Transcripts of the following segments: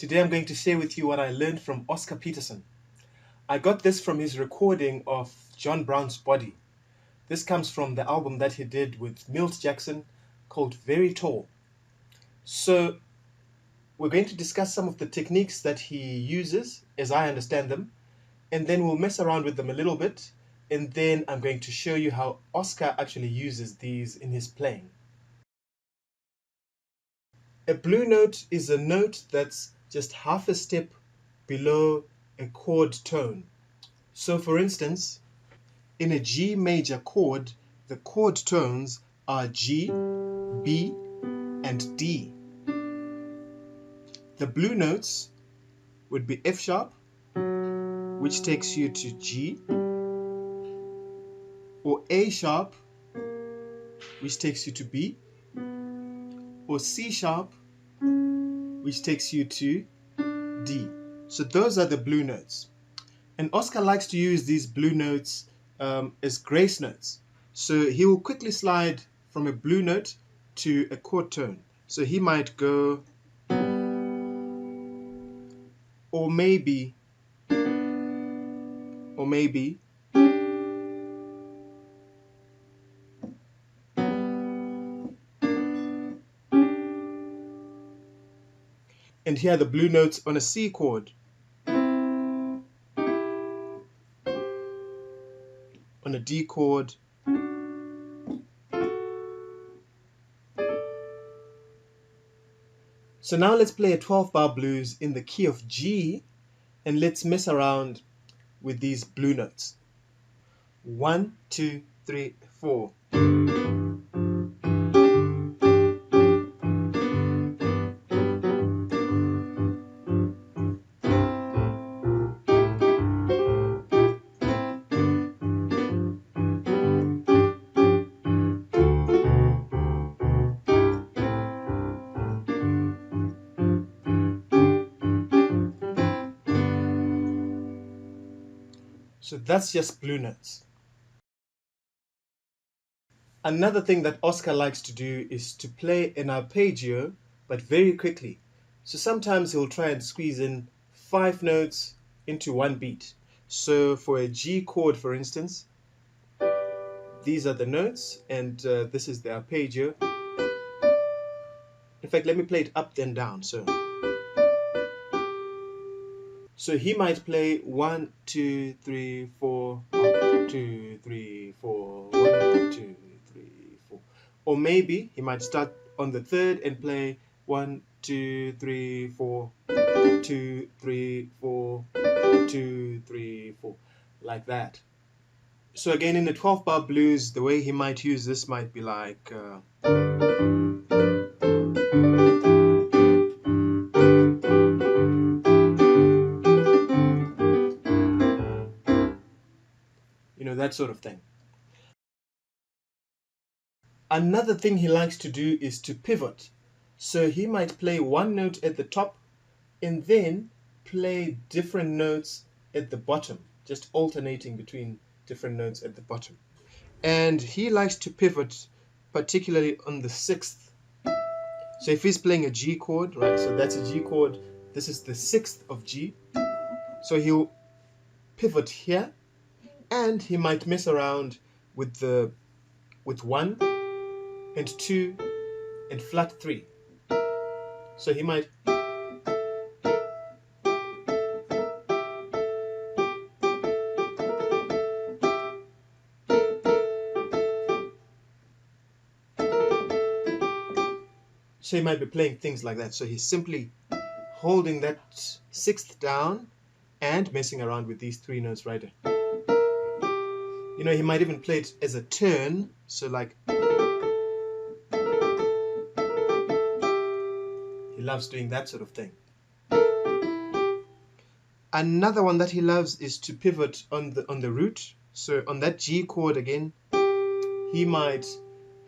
Today I'm going to share with you what I learned from Oscar Peterson. I got this from his recording of John Brown's Body. This comes from the album that he did with Milt Jackson called Very Tall. So we're going to discuss some of the techniques that he uses as I understand them, and then we'll mess around with them a little bit, and then I'm going to show you how Oscar actually uses these in his playing. A blue note is a note that's just half a step below a chord tone. So for instance, in a G major chord, the chord tones are G, B, and D. The blue notes would be F sharp, which takes you to G, or A sharp, which takes you to B, or C sharp, which takes you to D. So those are the blue notes. And Oscar likes to use these blue notes as grace notes. So he will quickly slide from a blue note to a chord tone. So he might go, or maybe, and here are the blue notes on a C chord, on a D chord, so now let's play a 12-bar blues in the key of G, and let's mess around with these blue notes. 1, 2, 3, 4. So that's just blue notes. Another thing that Oscar likes to do is to play an arpeggio, but very quickly. So sometimes he'll try and squeeze in 5 notes into one beat. So for a G chord, for instance, these are the notes, and this is the arpeggio. In fact, let me play it up then down. So he might play 1, 2, 3, 4, 1, 2, 3, 4, 1, 2, 3, 4. Or maybe he might start on the third and play 1, 2, 3, 4, 2, 3, 4, 2, 3, 4, like that. So again, in the 12-bar blues, the way he might use this might be like that sort of thing. Another thing he likes to do is to pivot. So he might play one note at the top and then play different notes at the bottom, just alternating between different notes at the bottom. And he likes to pivot particularly on the 6th. So if he's playing a G chord, right, so that's a G chord, this is the 6th of G. So he'll pivot here, and he might mess around with 1 and 2 and flat 3. So he might be playing things like that. So he's simply holding that 6th down and messing around with these 3 notes right there. He might even play it as a turn, so like he loves doing that sort of thing. Another one that he loves is to pivot on the root. So on that G chord again, he might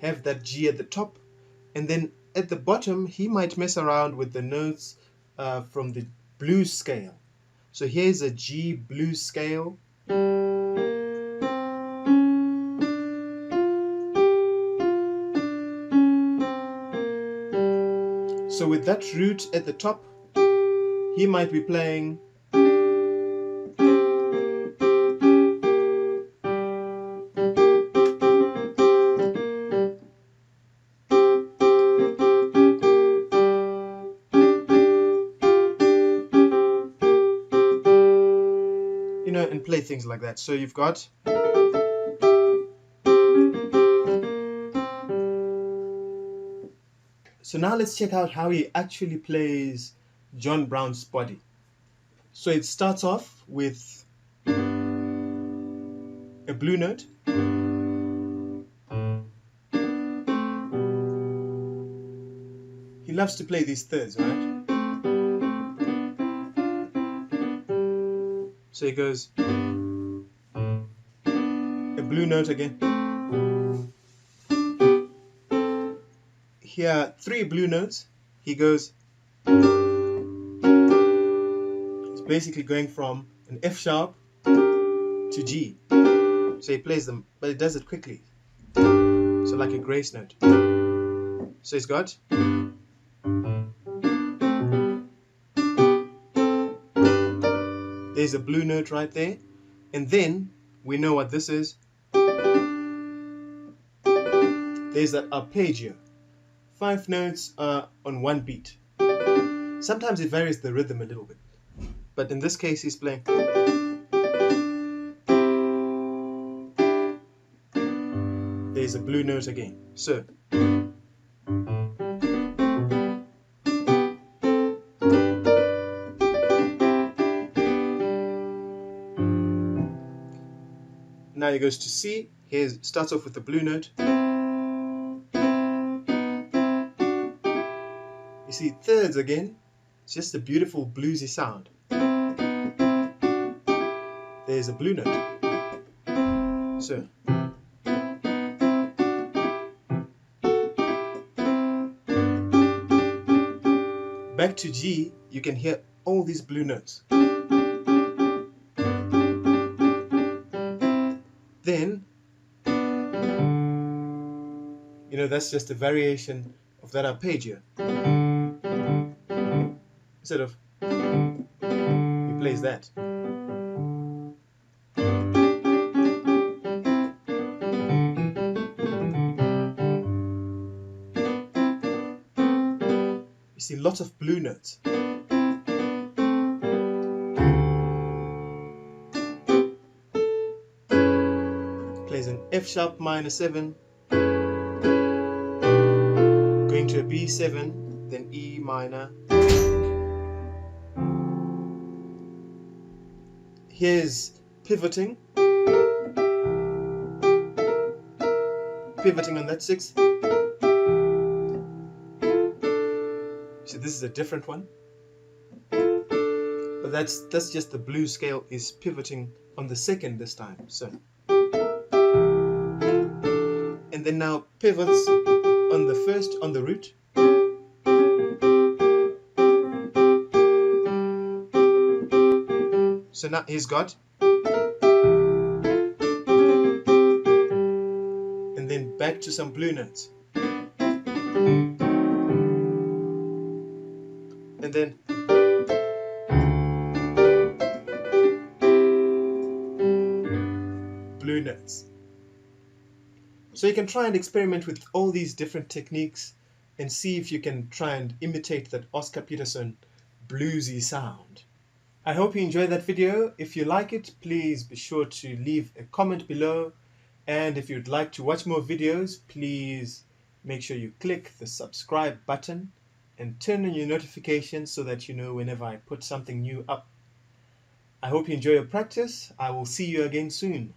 have that G at the top, and then at the bottom he might mess around with the notes from the blues scale. So here's a G blues scale. So with that root at the top, he might be playing and play things like that. So you've got so now let's check out how he actually plays John Brown's Body. So it starts off with a blue note, he loves to play these thirds, right? So he goes a blue note again. Here, 3 blue notes. He goes, he's basically going from an F sharp to G. So he plays them, but he does it quickly. So like a grace note. So he's got there's a blue note right there, and then we know what this is. There's that arpeggio. 5 notes are on one beat. Sometimes it varies the rhythm a little bit, but in this case he's playing. There's a blue note again. So now he goes to C. Here starts off with the blue note. You see, thirds again. It's just a beautiful bluesy sound. There's a blue note. So back to G, you can hear all these blue notes. Then, that's just a variation of that arpeggio. Instead of, he plays that. You see lots of blue notes. Plays an F sharp minor 7, going to a B7, then E minor. Here's pivoting on that 6th. So this is a different one, but that's just the blues scale is pivoting on the 2nd this time. So, and then now pivots on the 1st on the root. So now he's got, and then back to some blue notes, and then blue notes. So you can try and experiment with all these different techniques and see if you can try and imitate that Oscar Peterson bluesy sound. I hope you enjoyed that video. If you like it, please be sure to leave a comment below. And if you'd like to watch more videos, please make sure you click the subscribe button and turn on your notifications so that you know whenever I put something new up. I hope you enjoy your practice. I will see you again soon.